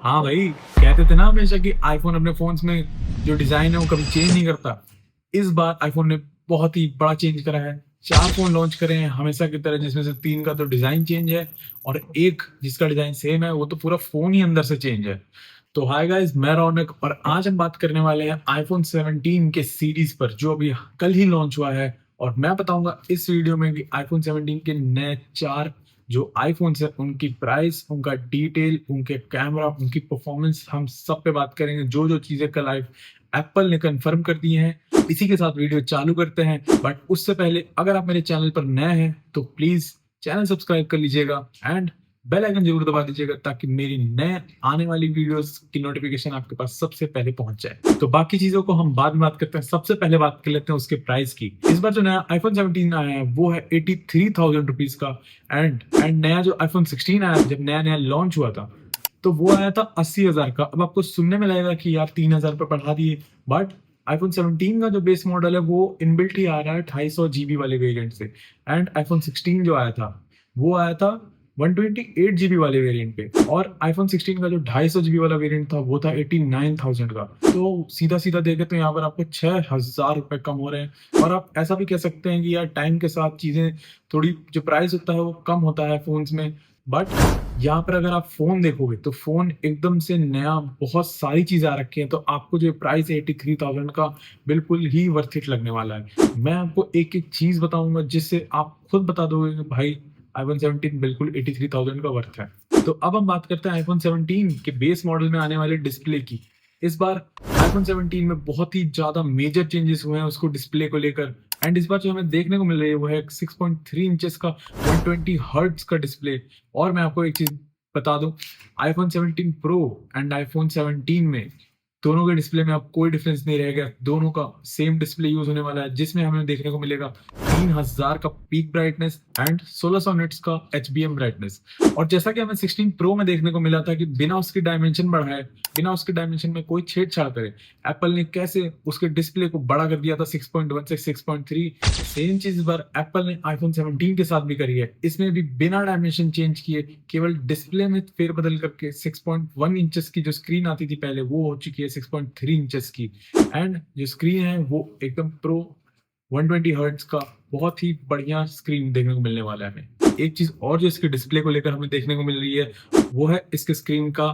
हाँ भाई, कहते थे ना हमेशा कि आईफोन अपने फोन्स में जो डिजाइन है वो कभी चेंज नहीं करता। इस बार आईफोन ने बहुत ही बड़ा चेंज करा है। 4 फोन लॉन्च करे हैं हमेशा की तरह, जिसमें से 3 का तो डिजाइन चेंज है और एक जिसका डिजाइन सेम है, वो तो पूरा फोन ही अंदर से चेंज है। तो हाय गाइस, मैं रौनक और आज हम बात करने वाले हैं आईफोन 17 के सीरीज पर, जो अभी कल ही लॉन्च हुआ है। और मैं बताऊंगा इस वीडियो में कि आईफोन 17 के नए 4 जो आईफोन है, उनकी प्राइस, उनका डिटेल, उनके कैमरा, उनकी परफॉर्मेंस, हम सब पे बात करेंगे। जो जो चीजें कल एप्पल ने कंफर्म कर दी हैं, इसी के साथ वीडियो चालू करते हैं। बट उससे पहले अगर आप मेरे चैनल पर नए हैं तो प्लीज चैनल सब्सक्राइब कर लीजिएगा एंड बेल आइकन जरूर दबा दीजिएगा, ताकि मेरी नए आने वाली वीडियोस की नोटिफिकेशन आपके पास सबसे पहले पहुंच जाए। तो बाकी चीजों को हम बाद में बात करते हैं, सबसे पहले बात कर लेते हैं उसके प्राइस की। इस बार जो नया आईफोन 17 आया है वो है 83,000 रुपीज का। एंड नया जो आईफोन 16 आया, जब नया नया लॉन्च हुआ था, तो वो आया था 80,000 का। अब आपको सुनने में लगेगा कि यार 3,000 रुपये बढ़ा दिए, बट आईफोन 17 का जो बेस मॉडल है वो इनबिल्ट ही आ रहा है 256 GB वाले वेरिएंट से। एंड आईफोन 16 जो आया था वो आया था 128 GB वाले वेरिएंट पे। और आईफोन 16 का जो 250 GB वाला वेरिएंट था वो था 89,000 का। तो सीधा सीधा देखे तो यहाँ पर आपको 6,000 रुपये कम हो रहे हैं। और आप ऐसा भी कह सकते हैं कि यार टाइम के साथ चीजें थोड़ी, जो प्राइस होता है वो कम होता है फोन्स में। बट यहाँ पर अगर आप फोन देखोगे तो फोन एकदम से नया, बहुत सारी चीजें आ रखी हैं, तो आपको जो प्राइस है 83,000 का, बिल्कुल ही वर्थ इट लगने वाला है। मैं आपको एक एक चीज बताऊंगा जिससे आप खुद बता दोगे कि भाई आईफोन 17 बिल्कुल 83,000 का वर्थ है। तो अब हम बात करते हैं आईफोन 17 के बेस मॉडल में आने वाले डिस्प्ले की। इस बार आईफोन 17 में बहुत ही ज्यादा मेजर चेंजेस हुए हैं उसको डिस्प्ले को लेकर। एंड इस बार जो हमें देखने को मिल रही है वो है 6.3 इंचेस का 120 हर्ट्ज का डिस्प्ले। और मैं आपको एक चीज बता दूं, आईफोन 17 प्रो एंड आईफोन 17 में दोनों के डिस्प्ले में अब कोई डिफरेंस नहीं रहेगा। दोनों का सेम डिस्प्ले यूज होने वाला है, जिसमें हमें देखने को मिलेगा 3,000 का पीक ब्राइटनेस एंड 1600 निट्स का HBM ब्राइटनेस। और जैसा कि हमें 16 प्रो में देखने को मिला था कि बिना उसकी डायमेंशन बढ़ाए, बिना उसके डायमेंशन में कोई छेड़छाड़ करे, एप्पल ने कैसे उसके डिस्प्ले को बड़ा कर दिया था 6.1 से 6.3। सेम चीज इस बार एप्पल ने आईफोन 17 के साथ भी करी है। इसमें भी बिना डायमेंशन चेंज किए, केवल डिस्प्ले में फेरबदल करके 6.1 इंचेस की जो स्क्रीन आती थी पहले, वो हो चुकी है 6.3 इंचेस की। एंड जो स्क्रीन है वो एकदम प्रो 120 हर्ट्ज का बहुत ही बढ़िया स्क्रीन देखने को मिलने वाला है हमें। एक चीज और जो इसके डिस्प्ले को लेकर हमें देखने को मिल रही है वो है इसके स्क्रीन का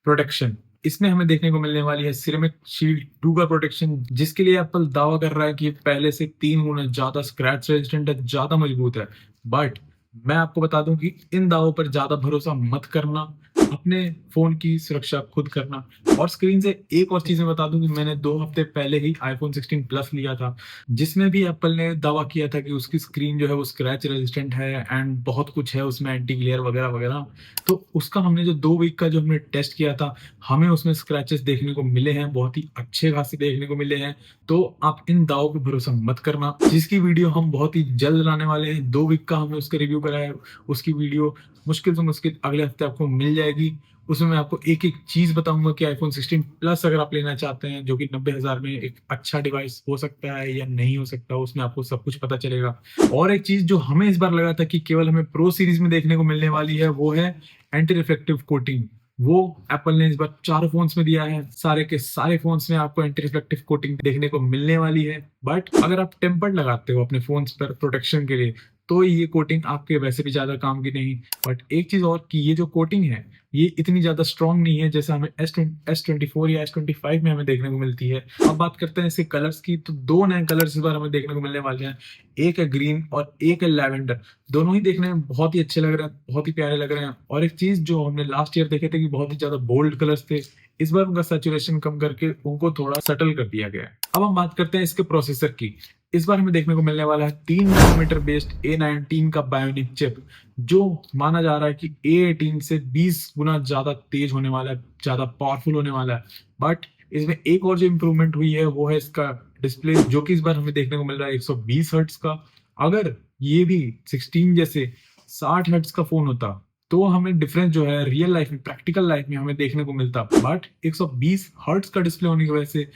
प्रोटेक्शन। इसमें हमें देखने को मिलने वाली है सिरेमिक शील्ड 2 का प्रोटेक्शन, जिसके लिए एप्पल दावा कर रहा है कि पहले से 3 गुना ज्यादा स्क्रैच रेजिस्टेंट है, ज्यादा मजबूत है। बट मैं आपको बता दूं कि इन दावों पर ज्यादा भरोसा मत करना, अपने फोन की सुरक्षा खुद करना। और स्क्रीन से एक और चीज मैं बता दूं कि मैंने 2 हफ्ते पहले ही आईफोन 16 प्लस लिया था, जिसमें भी एप्पल ने दावा किया था कि उसकी स्क्रीन जो है वो स्क्रैच रेजिस्टेंट है एंड बहुत कुछ है उसमें, एंटी ग्लेयर वगैरह वगैरह। तो उसका हमने जो 2 वीक का जो हमने टेस्ट किया था, हमें उसमें स्क्रैचेस देखने को मिले हैं, बहुत ही अच्छे खासे देखने को मिले हैं। तो आप इन दावों पे भरोसा मत करना, जिसकी वीडियो हम बहुत ही जल्द लाने वाले हैं। 2 वीक का हमने उसका रिव्यू करा है, उसकी वीडियो मुश्किल से मुश्किल अगले हफ्ते आपको मिल जाएगी। उसमें मैं आपको एक एक चीज बताऊंगा कि आईफोन 16 प्लस अगर आप लेना चाहते हैं, जो कि 90,000 में एक अच्छा डिवाइस हो सकता है या नहीं हो सकता, उसमें आपको सब कुछ पता चलेगा। और एक चीज जो हमें इस बार लगा था कि केवल हमें प्रो सीरीज में देखने को मिलने वाली है, वो है एंटी रिफ्लेक्टिव कोटिंग। वो एप्पल ने इस बार चारों फोन्स में दिया है। सारे के सारे फोन्स में आपको एंटी रिफ्लेक्टिव कोटिंग देखने को मिलने वाली है। बट अगर आप टेम्पर्ड लगाते हो अपने फोन्स पर प्रोटेक्शन के लिए, तो ये कोटिंग आपके वैसे भी ज्यादा काम की नहीं। बट एक चीज और कि ये जो कोटिंग है ये इतनी ज्यादा स्ट्रांग नहीं है जैसा हमें S24 या S25 में हमें देखने को मिलती है। अब बात करते हैं इसके कलर्स की, तो 2 नए कलर्स इस बार हमें देखने को मिलने वाले हैं। एक है ग्रीन और एक है लैवेंडर। दोनों ही देखने में बहुत ही अच्छे लग रहे हैं, बहुत ही प्यारे लग रहे हैं। और एक चीज जो हमने लास्ट ईयर देखे थे कि बहुत ही ज्यादा बोल्ड कलर्स थे, इस बार उनका सैचुरेशन कम करके उनको थोड़ा सटल कर दिया गया है। अब हम बात करते हैं इसके प्रोसेसर की। इस बार हमें देखने को मिलने वाला है 3 नैनोमीटर बेस्ड A19 का बायोनिक चिप, जो माना जा रहा है कि A18 से 20 गुना ज्यादा तेज होने वाला है, ज्यादा पावरफुल होने वाला है। बट इसमें एक और जो इंप्रूवमेंट हुई है वो है इसका डिस्प्ले, जो कि इस बार हमें देखने को मिल रहा है 120 हर्ट्ज का। अगर ये भी 16 जैसे 60 हर्ट्ज का फोन होता तो हमें डिफरेंस जो है रियल लाइफ में, प्रैक्टिकल लाइफ में हमें देखने को मिलता। बट 120 हर्ट्ज का डिस्प्ले होने की वजह से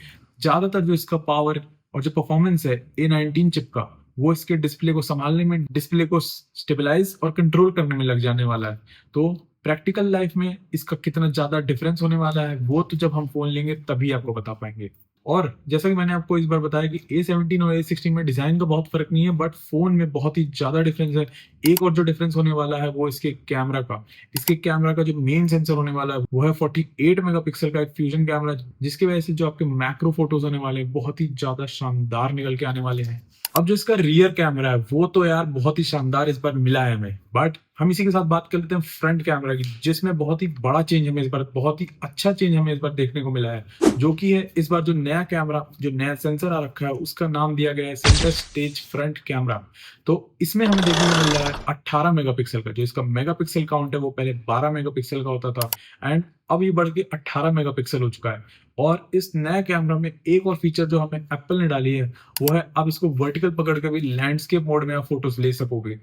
ज्यादातर जो इसका पावर और जो परफॉर्मेंस है A19 चिप का, वो इसके डिस्प्ले को संभालने में, डिस्प्ले को स्टेबलाइज और कंट्रोल करने में लग जाने वाला है। तो प्रैक्टिकल लाइफ में इसका कितना ज़्यादा डिफरेंस होने वाला है, वो तो जब हम फ़ोन लेंगे तभी आपको बता पाएँगे। और जैसा कि मैंने आपको इस बार बताया कि A17 और A16 में डिज़ाइन का बहुत फ़र्क नहीं है, बट फ़ोन में बहुत ही ज़्यादा डिफरेंस है। एक और जो डिफरेंस होने वाला है वो इसके कैमरा का। इसके कैमरा का जो मेन सेंसर होने वाला है वो है 48 मेगापिक्सल का एक फ्यूजन कैमरा, जिसकी वजह से जो आपके मैक्रो फोटोज़ होने वाले हैं बहुत ही ज़्यादा शानदार निकल के आने वाले हैं। अब जो इसका रियर कैमरा है वो तो यार बहुत ही शानदार इस बार मिला है हमें, बट हम इसी के साथ बात कर लेते हैं फ्रंट कैमरा की, जिसमें बहुत ही बड़ा चेंज हमें इस बार, बहुत ही अच्छा चेंज हमें इस बार देखने को मिला है, जो कि है इस बार जो नया कैमरा, जो नया सेंसर आ रखा है उसका नाम दिया गया है सेंटर स्टेज फ्रंट कैमरा। तो इसमें हमें देखने को मिल रहा है 18 मेगापिक्सल का। जो इसका मेगापिक्सल काउंट है वो पहले 12 मेगापिक्सल का होता था, एंड अब ये बढ़ के 18 मेगापिक्सल हो चुका है। और इस नए कैमरा में एक और फीचर जो हमें एप्पल ने डाली है वो है आप इसको वर्टिकल पकड़ के भी लैंडस्केप मोड में आप फोटोज ले सकोगे।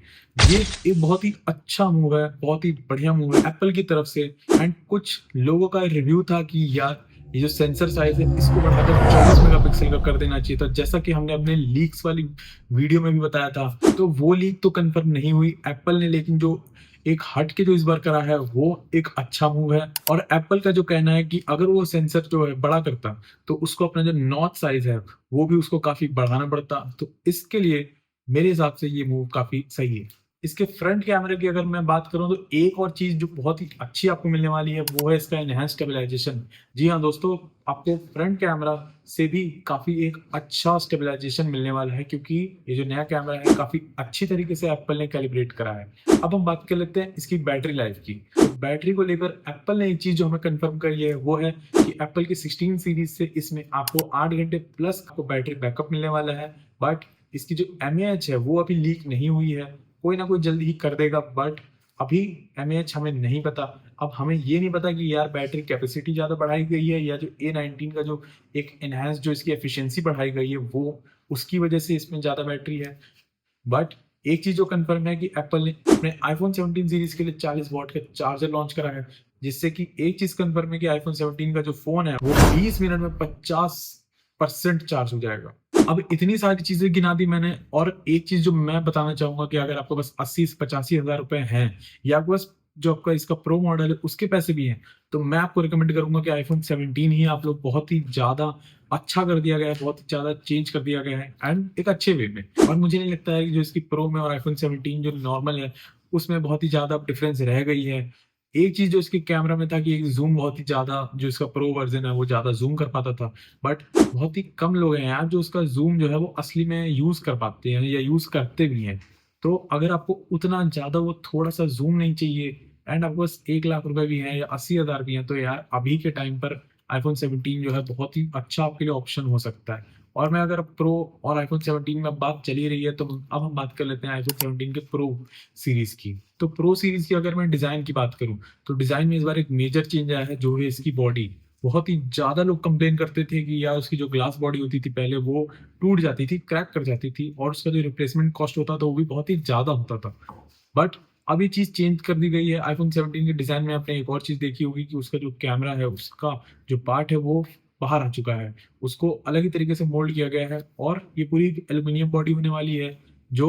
ये एक बहुत ही अच्छा मूव है, बहुत ही बढ़िया मूव है एप्पल की तरफ से। एंड कुछ लोगों का रिव्यू था कि यार ये जो सेंसर साइज है इसको बढ़ाकर 24 मेगापिक्सल का कर देना चाहिए था, जैसा कि हमने अपने लीक्स वाली वीडियो में भी बताया था। तो वो लीक तो कंफर्म नहीं हुई एप्पल ने, लेकिन जो एक हट के जो इस बार करा है वो एक अच्छा मूव है। और एप्पल का जो कहना है कि अगर वो सेंसर जो है बड़ा करता तो उसको अपना जो नॉच साइज है वो भी उसको काफी बढ़ाना पड़ता। तो इसके लिए मेरे हिसाब से ये मूव काफी सही है। इसके फ्रंट कैमरे की अगर मैं बात करूं तो एक और चीज जो बहुत ही अच्छी आपको मिलने वाली है वो है इसका एनहांस स्टेबलाइजेशन। जी हाँ दोस्तों, आपको फ्रंट कैमरा से भी काफी एक अच्छा स्टेबलाइजेशन मिलने वाला है, क्योंकि ये जो नया कैमरा है काफी अच्छी तरीके से एप्पल ने कैलिब्रेट करा है। अब हम बात कर लेते हैं इसकी बैटरी लाइफ की। तो बैटरी को लेकर एप्पल ने एक चीज जो हमें कंफर्म करी है वो है कि एप्पल की 16 सीरीज से इसमें आपको 8 घंटे प्लस आपको बैटरी बैकअप मिलने वाला है। बट इसकी जो एमएएच है वो अभी लीक नहीं हुई है, कोई ना कोई जल्दी ही कर देगा, बट अभी एमएएच हमें नहीं पता। अब हमें ये नहीं पता कि यार बैटरी कैपेसिटी ज़्यादा बढ़ाई गई है या जो A19 का जो एक एनहांस जो इसकी एफिशिएंसी बढ़ाई गई है वो उसकी वजह से इसमें ज़्यादा बैटरी है। बट एक चीज जो कंफर्म है कि एप्पल ने अपने आईफोन 17 सीरीज के लिए 40 वॉट का चार्जर लॉन्च करा है, जिससे कि एक चीज कंफर्म है कि आईफोन 17 का जो फोन है वो 20 मिनट में 50% चार्ज हो जाएगा। अब इतनी सारी चीजें गिना दी मैंने, और एक चीज जो मैं बताना चाहूंगा कि अगर आपको बस 80 से 85 हजार रुपए हैं या आपको बस जो आपका इसका प्रो मॉडल है उसके पैसे भी हैं, तो मैं आपको रिकमेंड करूंगा कि आईफोन 17 ही आप लोग, बहुत ही ज्यादा अच्छा कर दिया गया है, बहुत ही ज्यादा चेंज कर दिया गया है एंड एक अच्छे वे में। और मुझे नहीं लगता है कि जो इसकी प्रो में और आईफोन 17 जो नॉर्मल है उसमें बहुत ही ज्यादा डिफरेंस रह गई है। एक चीज जो इसके कैमरा में था कि एक जूम बहुत ही ज्यादा, जो इसका प्रो वर्जन है वो ज्यादा जूम कर पाता था, बट बहुत ही कम लोग हैं यार जो उसका जूम जो है वो असली में यूज कर पाते हैं या यूज करते भी हैं। तो अगर आपको उतना ज्यादा वो थोड़ा सा जूम नहीं चाहिए एंड आपके पास 1 लाख रुपए भी हैं या 80 हजार भी हैं, तो यार अभी के टाइम पर आईफोन 17 जो है बहुत ही अच्छा आपके लिए ऑप्शन हो सकता है। और मैं अगर प्रो और आईफोन 17 में बात चली रही है तो अब हम बात कर लेते हैं आईफोन 17 के प्रो सीरीज की। तो प्रो सीरीज की अगर मैं डिजाइन की बात करूं तो डिजाइन में इस बार एक मेजर चेंज आया है, जो है इसकी बॉडी। बहुत ही ज्यादा लोग कंप्लेन करते थे कि यार उसकी जो ग्लास बॉडी होती थी पहले वो टूट जाती थी, क्रैक कर जाती थी, और उसका जो रिप्लेसमेंट कॉस्ट होता था वो भी बहुत ही ज्यादा होता था। बट अब ये चीज चेंज कर दी गई है। आईफोन 17 के डिजाइन में आपने एक और चीज देखी होगी कि उसका जो कैमरा है उसका जो पार्ट है वो बाहर आ चुका है, उसको अलग ही तरीके से मोल्ड किया गया है, और ये पूरी एल्यूमिनियम बॉडी होने वाली है जो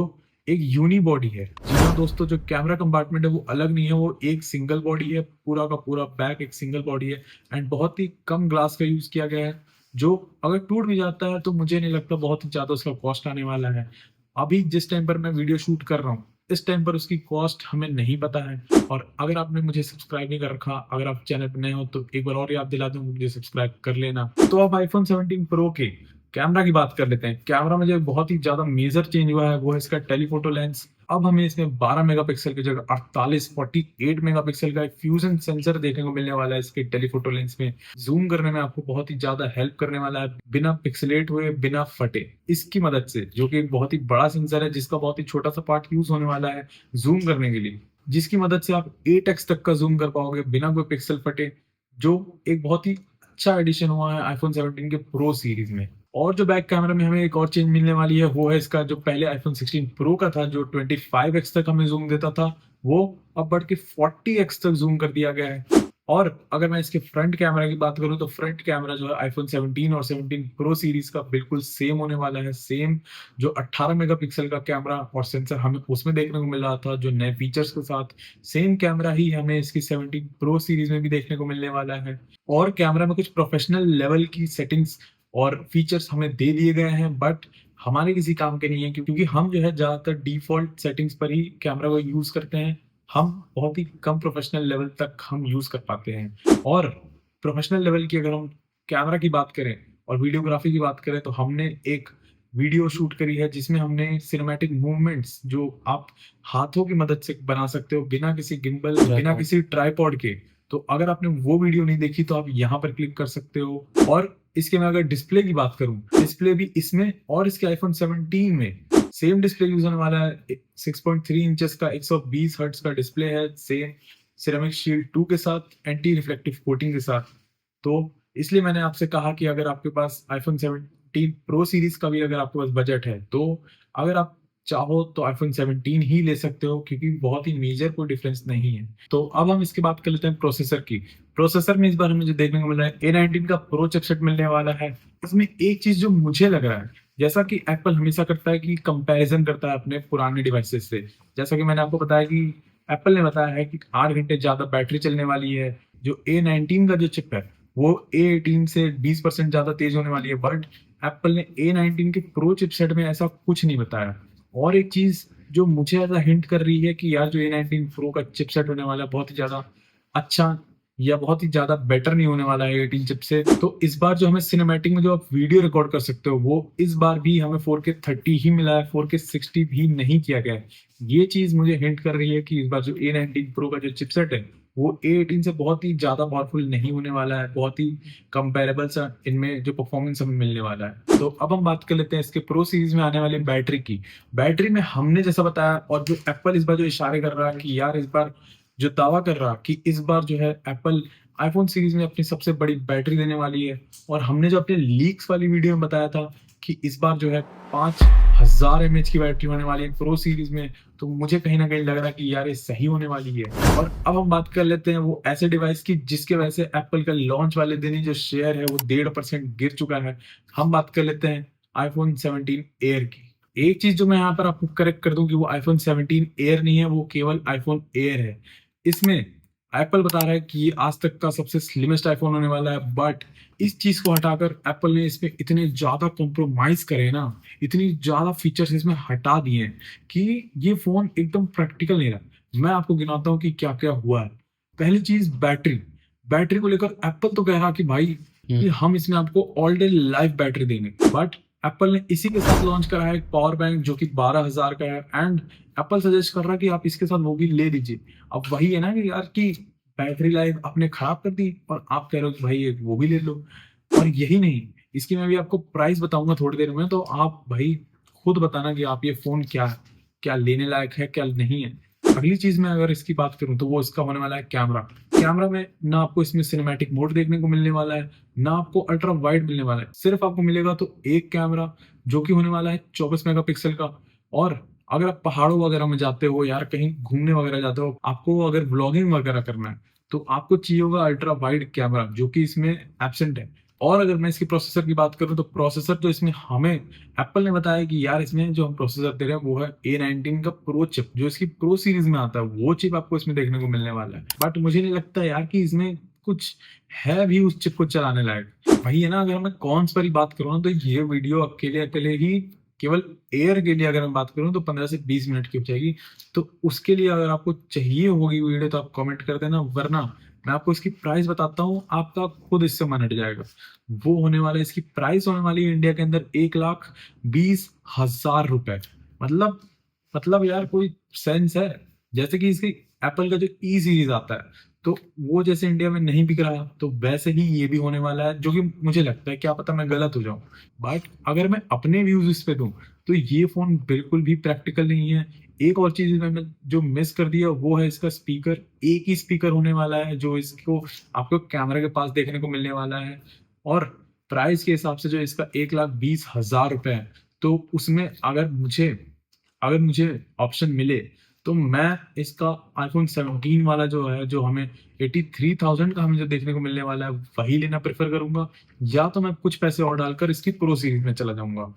एक यूनी बॉडी है। जी हाँ दोस्तों, जो कैमरा कंपार्टमेंट है वो अलग नहीं है, वो एक सिंगल बॉडी है, पूरा का पूरा बैक एक सिंगल बॉडी है, एंड बहुत ही कम ग्लास का यूज किया गया है, जो अगर टूट भी जाता है तो मुझे नहीं लगता बहुत ही ज्यादा उसका कॉस्ट आने वाला है। अभी जिस टाइम पर मैं वीडियो शूट कर रहा हूँ इस टाइम पर उसकी कॉस्ट हमें नहीं पता है। और अगर आपने मुझे सब्सक्राइब नहीं कर रखा, अगर आप चैनल पर नए हो तो एक बार और याद दिला दूं, मुझे सब्सक्राइब कर लेना। तो अब आईफोन 17 प्रो के कैमरा की बात कर लेते हैं। कैमरा में जो बहुत ही ज्यादा मेजर चेंज हुआ है वो है इसका टेलीफोटो लेंस। अब हमें इसमें 12 मेगापिक्सल की जगह 48 मेगापिक्सल का एक फ्यूजन सेंसर देखने को मिलने वाला है इसके टेलीफोटो लेंस में। जूम करने में आपको बहुत ही ज्यादा हेल्प करने वाला है, बिना पिक्सलेट हुए, बिना फटे। इसकी मदद से, जो कि एक बहुत ही बड़ा सेंसर है जिसका बहुत ही छोटा सा पार्ट यूज होने वाला है जूम करने के लिए, जिसकी मदद से आप 8x तक का जूम कर पाओगे बिना कोई पिक्सल फटे, जो एक बहुत ही अच्छा एडिशन हुआ है आईफोन 17 के प्रो सीरीज में। और जो बैक कैमरा में हमें एक और चेंज मिलने वाली है वो है इसका जो पहले आईफोन 16 प्रो का था जो 25x तक हमें जूम देता था, वो अब बढ़ के 40x तक जूम कर दिया गया है। और अगर मैं इसके फ्रंट कैमरा की बात करूँ तो फ्रंट कैमरा जो है आईफ़ोन 17 और 17 प्रो सीरीज़ का बिल्कुल सेम होने वाला है। सेम जो 18 मेगापिक्सल का कैमरा और सेंसर हमें उसमें देखने को मिल रहा था, जो नए फीचर्स के साथ, सेम कैमरा ही हमें इसकी 17 प्रो सीरीज़ में भी देखने को मिलने वाला है। और कैमरा में कुछ प्रोफ़ेशनल लेवल की सेटिंग्स और फीचर्स हमें दे दिए गए हैं, बट हमारे किसी काम के नहीं है, क्योंकि हम जो है ज़्यादातर डिफ़ॉल्ट सेटिंग्स पर ही कैमरा को यूज़ करते हैं। हम बहुत ही कम प्रोफ़ेशनल लेवल तक हम यूज़ कर पाते हैं। और प्रोफ़ेशनल लेवल की अगर हम कैमरा की बात करें और वीडियोग्राफ़ी की बात करें, तो हमने एक वीडियो शूट करी है जिसमें हमने सिनेमैटिक मूवमेंट्स जो आप हाथों की मदद से बना सकते हो, बिना किसी गिम्बल, बिना ट्राइपॉड। किसी ट्राइपॉड के। तो अगर आपने वो वीडियो नहीं देखी तो आप यहाँ पर क्लिक कर सकते हो। और इसके मैं अगर डिस्प्ले की बात करूँ, डिस्प्ले भी इसमें और इसके आईफ़ोन 17 में सेम डिस्प्ले यूज़ होने वाला है। 6.3 इंचेस का 120 हर्ट्ज़ का डिस्प्ले है, सेम सिरेमिक शील्ड 2 के साथ, एंटी रिफ्लेक्टिव कोटिंग के साथ। तो इसलिए मैंने आपसे कहा कि अगर आपके पास आईफ़ोन 17 प्रो सीरीज़ का भी अगर आपके पास बजट है, तो अगर आप चाहो तो आईफ़ोन 17 ही ले सकते हो, क्योंकि बहुत ही मेजर कोई डिफरेंस नहीं है। तो अब हम इसकी बात कर लेते हैं प्रोसेसर की। प्रोसेसर में इस बार हमें जो देखने को मिल रहा है, A19 का प्रो चिपसेट मिलने वाला है। इसमें एक चीज़ जो मुझे लग रहा है, जैसा कि एप्पल हमेशा करता है कि कंपैरिज़न करता है अपने पुराने डिवाइसेज़ से। जैसा कि मैंने आपको बताया कि एप्पल ने बताया है कि 8 घंटे ज़्यादा बैटरी चलने वाली है। जो A19 का जो चिप है, वो A18 से 20% ज़्यादा तेज़ होने वाली है, बट एप्पल ने A19 के प्रो चिपसेट में ऐसा कुछ नहीं बताया। और एक चीज़ जो मुझे ऐसा हिंट कर रही है कि यार जो A19 प्रो का चिपसेट होने वाला है, बहुत ही ज़्यादा अच्छा या बहुत ही ज़्यादा बेटर नहीं होने वाला है A18 चिप से। तो इस बार जो हमें सिनेमैटिक में जो आप वीडियो रिकॉर्ड कर सकते हो, वो इस बार भी हमें 4K 30 ही मिला है, 4K 60 भी नहीं किया गया है। ये चीज़ मुझे हिंट कर रही है कि इस बार जो A19 प्रो का जो चिपसेट है, वो A18 से बहुत ही ज़्यादा पावरफुल नहीं होने वाला है, बहुत ही कंपैरेबल सा इनमें जो परफॉर्मेंस हमें मिलने वाला है। तो अब हम बात कर लेते हैं इसके प्रो सीरीज़ में आने वाली बैटरी की। बैटरी में हमने जैसा बताया, और जो एप्पल इस बार जो इशारे कर रहा है कि यार इस बार जो दावा कर रहा कि इस बार जो है एप्पल आईफ़ोन सीरीज़ में अपनी सबसे बड़ी बैटरी देने वाली है, और हमने जो अपने लीक्स वाली वीडियो में बताया था कि इस बार जो है 5000 एमएच की बैटरी होने वाली है प्रो सीरीज़ में, तो मुझे कहीं न कहीं लग रहा है कि यार ये सही होने वाली है। और अब हम बात कर लेते हैं वो ऐसे डिवाइस की जिसके वजह से एप्पल का लॉन्च वाले दिन ही जो शेयर है वो 1.5% गिर चुका है। हम बात कर लेते हैं आईफ़ोन 17 एयर की। एक चीज़ जो मैं यहाँ पर आपको करेक्ट कर दूँ कि वो आईफ़ोन 17 एयर नहीं है, वो केवल आईफ़ोन एयर है। इसमें एप्पल बता रहा है कि ये आज तक का सबसे स्लिमेस्ट आईफ़ोन होने वाला है, बट इस चीज़ को हटाकर एप्पल ने इसमें इतने ज़्यादा कॉम्प्रोमाइज़ करे हैं ना, इतनी ज़्यादा फीचर्स इसमें हटा दिए हैं कि ये फ़ोन एकदम प्रैक्टिकल नहीं रहा। मैं आपको गिनाता हूँ कि क्या-क्या हुआ है। पहली चीज़ बैटरी। बैटरी को लेकर एप्पल तो कह रहा कि भाई हुँ। कि हम इसमें आपको ऑल डे लाइफ बैटरी देंगे, बट एप्पल ने इसी के साथ लॉन्च करा है एक पावर बैंक जो कि 12,000 का है, एंड एप्पल सजेस्ट कर रहा है कि आप इसके साथ वो भी ले लीजिए। अब वही है ना कि यार कि बैटरी लाइफ आपने खराब कर दी और आप कह रहे हो कि भाई एक वो भी ले लो। और यही नहीं, इसकी मैं भी आपको प्राइस बताऊँगा थोड़ी देर में, तो आप भाई खुद बताना कि आप ये फ़ोन क्या लेने लायक है, क्या नहीं है। अगली चीज़ मैं अगर इसकी बात करूँ तो वो इसका होने वाला है कैमरा। कैमरा में ना आपको इसमें सिनेमैटिक मोड देखने को मिलने वाला है, ना आपको अल्ट्रा वाइड मिलने वाला है। सिर्फ़ आपको मिलेगा तो एक कैमरा जो कि होने वाला है 24 मेगापिक्सल का। और अगर आप पहाड़ों वगैरह में जाते हो, यार कहीं घूमने वगैरह जाते हो, आपको अगर व्लॉगिंग वगैरह करना है, तो आपको चाहिए होगा अल्ट्रा वाइड कैमरा जो कि इसमें एब्सेंट है। और अगर मैं इसके प्रोसेसर की बात करूँ तो प्रोसेसर तो इसमें हमें एप्पल ने बताया कि यार इसमें जो हम प्रोसेसर दे रहे हैं वो है A19 का प्रो चिप, जो इसकी प्रो सीरीज़ में आता है, वो चिप आपको इसमें देखने को मिलने वाला है। बट मुझे नहीं लगता यार कि इसमें कुछ है भी उस चिप को चलाने लायक। वही है ना, अगर मैं कॉन्स पर ही बात करूँ ना, तो ये वीडियो अकेले-अकेले ही केवल एयर के लिए अगर मैं बात करूँ तो 15 से 20 मिनट की हो जाएगी। तो उसके लिए अगर आपको चाहिए होगी वीडियो तो आप कमेंट कर देना, वरना मैं आपको इसकी प्राइस बताता हूँ, आपका खुद इससे मन हट जाएगा। वो होने वाला है, इसकी प्राइस होने वाली है इंडिया के अंदर 1,20,000 रुपए। मतलब मतलब यार कोई सेंस है? जैसे कि इसकी एप्पल का जो ई सीरीज़ आता है, तो वो जैसे इंडिया में नहीं बिक रहा, तो वैसे ही ये भी होने वाला है, जो कि मुझे लगता है, क्या पता मैं गलत हो जाऊँ। बट अगर मैं अपने व्यूज़ इस पे दूँ, तो ये फ़ोन बिल्कुल भी प्रैक्टिकल नहीं है। एक और चीज़ मैंने जो मिस कर दिया वो है इसका स्पीकर। एक ही स्पीकर होने वाला है जो इसको आपको कैमरा के पास देखने को मिलने वाला है। और प्राइस के हिसाब से जो इसका 1,20,000 रुपए है, तो उसमें अगर मुझे ऑप्शन मिले, तो मैं इसका आईफ़ोन 17 वाला जो है, जो हमें 83,000 का हमें जो देखने को मिलने वाला है, वही लेना प्रेफ़र करूँगा, या तो मैं कुछ पैसे और डालकर इसकी प्रो सीरीज़ में चला जाऊँगा।